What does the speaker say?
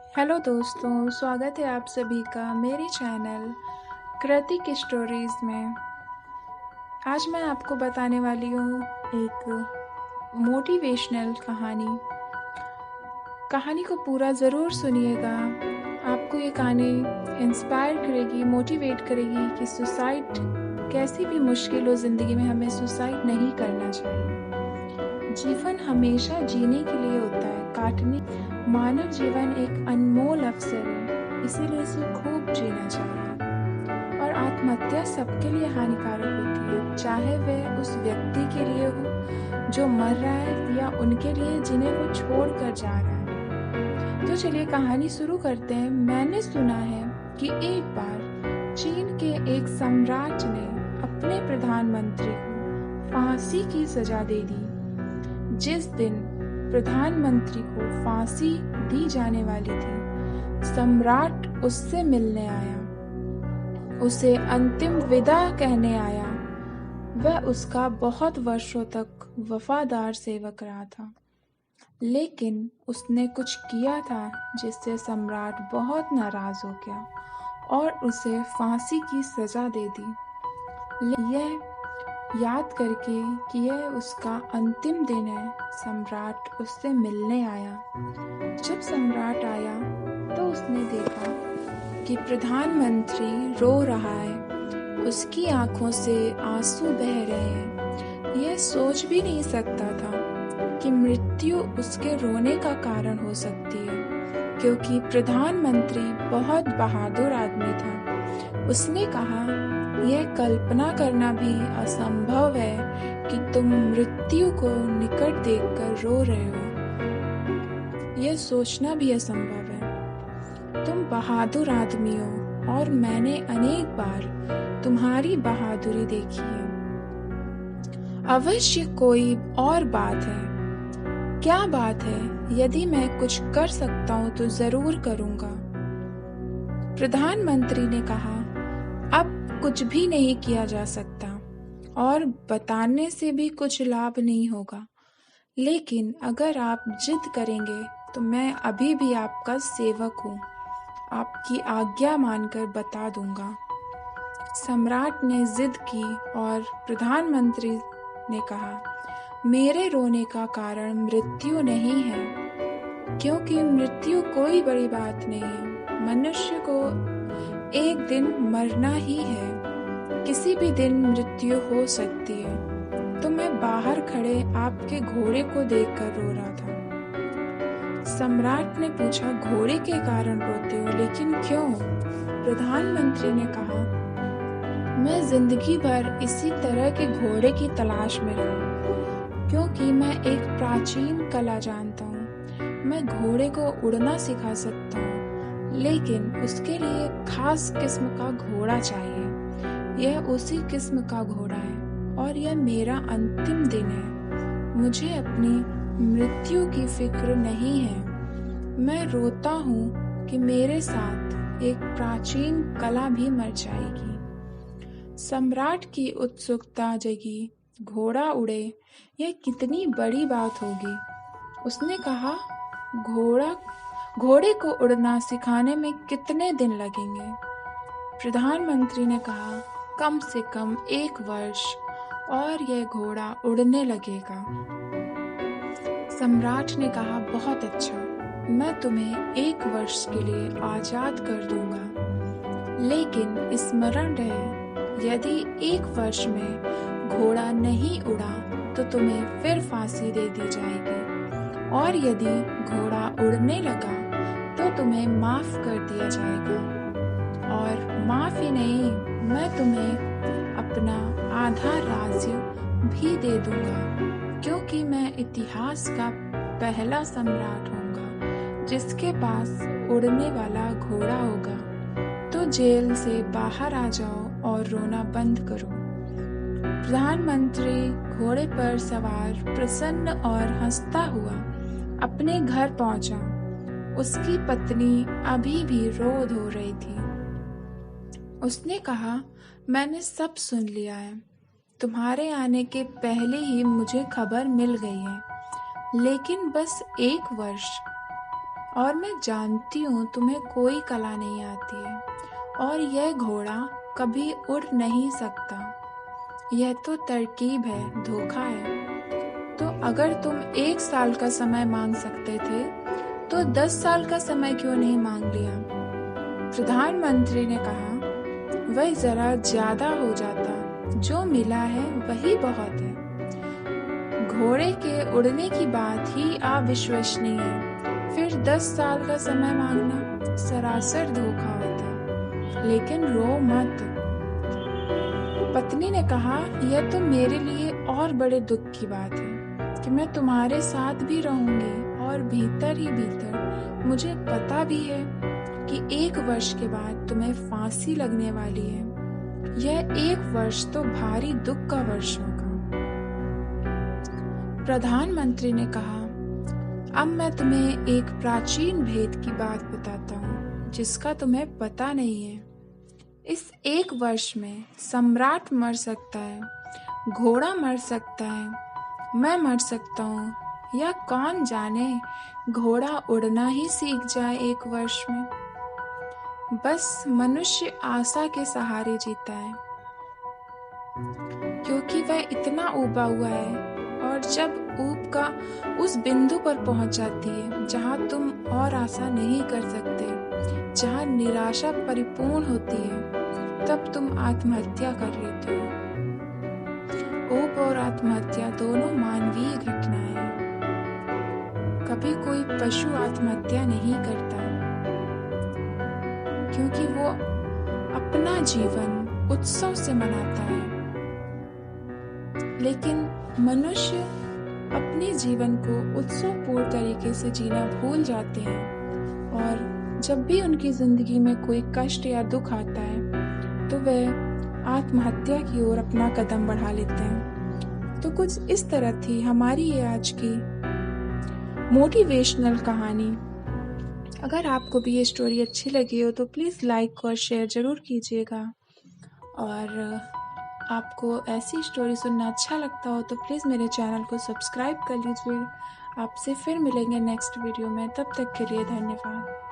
Hello दोस्तों, स्वागत है आप सभी का मेरे चैनल कृतिक स्टोरीज में। आज मैं आपको बताने वाली हूँ एक मोटिवेशनल कहानी को पूरा ज़रूर सुनिएगा। आपको ये कहानी इंस्पायर करेगी, मोटिवेट करेगी कि सुसाइड कैसी भी मुश्किल हो ज़िंदगी में, हमें सुसाइड नहीं करना चाहिए। जीवन हमेशा जीने के लिए होता है, काटने। मानव जीवन एक अनमोल अवसर है, इसीलिए इसे खूब जीना चाहिए। और आत्महत्या सबके लिए हानिकारक होती है, चाहे वह उस व्यक्ति के लिए हो जो मर रहा है या उनके लिए जिन्हें वो छोड़ कर जा रहा है। तो चलिए कहानी शुरू करते हैं। मैंने सुना है कि एक बार चीन के एक सम्राट ने अपने प्रधानमंत्री को फांसी की सजा दे दी। जिस दिन प्रधानमंत्री को फांसी दी जाने वाली थी, सम्राट उससे मिलने आया, उसे अंतिम विदा कहने आया। वह उसका बहुत वर्षों तक वफादार सेवक रहा था, लेकिन उसने कुछ किया था जिससे सम्राट बहुत नाराज हो गया और उसे फांसी की सजा दे दी। यह याद करके कि यह उसका अंतिम दिन है, सम्राट उससे मिलने आया। जब सम्राट आया तो उसने देखा कि प्रधानमंत्री रो रहा है, उसकी आंखों से आंसू बह रहे हैं। यह सोच भी नहीं सकता था कि मृत्यु उसके रोने का कारण हो सकती है, क्योंकि प्रधानमंत्री बहुत बहादुर आदमी था। उसने कहा, यह कल्पना करना भी असंभव है कि तुम मृत्यु को निकट देखकर रो रहे हो। यह सोचना भी असंभव है। तुम बहादुर आदमी हो और मैंने अनेक बार तुम्हारी बहादुरी देखी है। अवश्य कोई और बात है। क्या बात है? यदि मैं कुछ कर सकता हूं तो जरूर करूंगा। प्रधानमंत्री ने कहा, अब कुछ भी नहीं किया जा सकता और बताने से भी कुछ लाभ नहीं होगा, लेकिन अगर आप जिद करेंगे तो मैं अभी भी आपका सेवक हूँ, आपकी आज्ञा मानकर बता दूंगा। सम्राट ने जिद की और प्रधानमंत्री ने कहा, मेरे रोने का कारण मृत्यु नहीं है, क्योंकि मृत्यु कोई बड़ी बात नहीं है। मनुष्य को एक दिन मरना ही है, किसी भी दिन मृत्यु हो सकती है। तो मैं बाहर खड़े आपके घोड़े को देखकर रो रहा था। सम्राट ने पूछा, घोड़े के कारण रोते हो, लेकिन क्यों? प्रधानमंत्री ने कहा, मैं जिंदगी भर इसी तरह के घोड़े की तलाश में रहा, क्योंकि मैं एक प्राचीन कला जानता हूँ। मैं घोड़े को उड़ना सिखा सकता हूँ, लेकिन उसके लिए खास किस्म का घोड़ा चाहिए। यह उसी किस्म का घोड़ा है और यह मेरा अंतिम दिन है। मुझे अपनी मृत्यु की फिक्र नहीं है। मैं रोता हूँ कि मेरे साथ एक प्राचीन कला भी मर जाएगी। सम्राट की उत्सुकता जगी, घोड़ा उड़े, यह कितनी बड़ी बात होगी। उसने कहा, घोड़े को उड़ना सिखाने में कितने दिन लगेंगे? प्रधानमंत्री ने कहा, कम से कम 1 वर्ष और यह घोड़ा उड़ने लगेगा। सम्राट ने कहा, बहुत अच्छा, मैं तुम्हें 1 वर्ष के लिए आजाद कर दूंगा, लेकिन स्मरण रहे, यदि 1 वर्ष में घोड़ा नहीं उड़ा तो तुम्हें फिर फांसी दे दी जाएगी, और यदि घोड़ा उड़ने लगा तो तुम्हें माफ कर दिया जाएगा। और माफ ही नहीं, मैं तुम्हें अपना आधा राज्य भी दे दूंगा, क्योंकि मैं इतिहास का पहला सम्राट होऊंगा जिसके पास उड़ने वाला घोड़ा होगा। तो जेल से बाहर आ जाओ और रोना बंद करो। प्रधानमंत्री घोड़े पर सवार प्रसन्न और हंसता हुआ अपने घर पहुंचा। उसकी पत्नी अभी भी रो धो रही थी। उसने कहा, मैंने सब सुन लिया है। तुम्हारे आने के पहले ही मुझे खबर मिल गई है, लेकिन बस 1 वर्ष और मैं जानती हूँ तुम्हें कोई कला नहीं आती है और यह घोड़ा कभी उड़ नहीं सकता। यह तो तरकीब है, धोखा है। तो अगर तुम 1 साल का समय मांग सकते थे तो 10 साल का समय क्यों नहीं मांग लिया? प्रधानमंत्री ने कहा, वह जरा ज्यादा हो जाता, जो मिला है वही बहुत है। घोड़े के उड़ने की बात ही अविश्वसनीय है, फिर 10 साल का समय मांगना सरासर धोखा होता। लेकिन रो मत। पत्नी ने कहा, यह तो मेरे लिए और बड़े दुख की बात है कि मैं तुम्हारे साथ भी रहूंगी और भीतर ही भीतर मुझे पता भी है कि 1 वर्ष के बाद तुम्हें फांसी लगने वाली है। यह 1 वर्ष तो भारी दुख का वर्ष होगा। प्रधानमंत्री ने कहा, अब मैं तुम्हें एक प्राचीन भेद की बात बताता हूँ जिसका तुम्हें पता नहीं है। इस 1 वर्ष में सम्राट मर सकता है, घोड़ा मर सकता है, मैं मर सकता हूँ, या कौन जाने घोड़ा उड़ना ही सीख जाए 1 वर्ष में। बस मनुष्य आशा के सहारे जीता है, क्योंकि वह इतना ऊबा हुआ है और जब ऊब का उस बिंदु पर पहुंच जाती है जहां तुम और आशा नहीं कर सकते, जहां निराशा परिपूर्ण होती है, तब तुम आत्महत्या कर लेते हो। ऊब और आत्महत्या दोनों मानवीय घटनाएं हैं। कभी कोई पशु आत्महत्या नहीं करता क्योंकि वो अपना जीवन उत्सव से मनाता है, लेकिन मनुष्य अपने जीवन को उत्सवपूर्ण तरीके से जीना भूल जाते हैं और जब भी उनकी जिंदगी में कोई कष्ट या दुख आता है तो वह आत्महत्या की ओर अपना कदम बढ़ा लेते हैं। तो कुछ इस तरह थी हमारी ये आज की मोटिवेशनल कहानी। अगर आपको भी ये स्टोरी अच्छी लगी हो तो प्लीज़ लाइक और शेयर ज़रूर कीजिएगा, और आपको ऐसी स्टोरी सुनना अच्छा लगता हो तो प्लीज़ मेरे चैनल को सब्सक्राइब कर लीजिए। आपसे फिर मिलेंगे नेक्स्ट वीडियो में, तब तक के लिए धन्यवाद।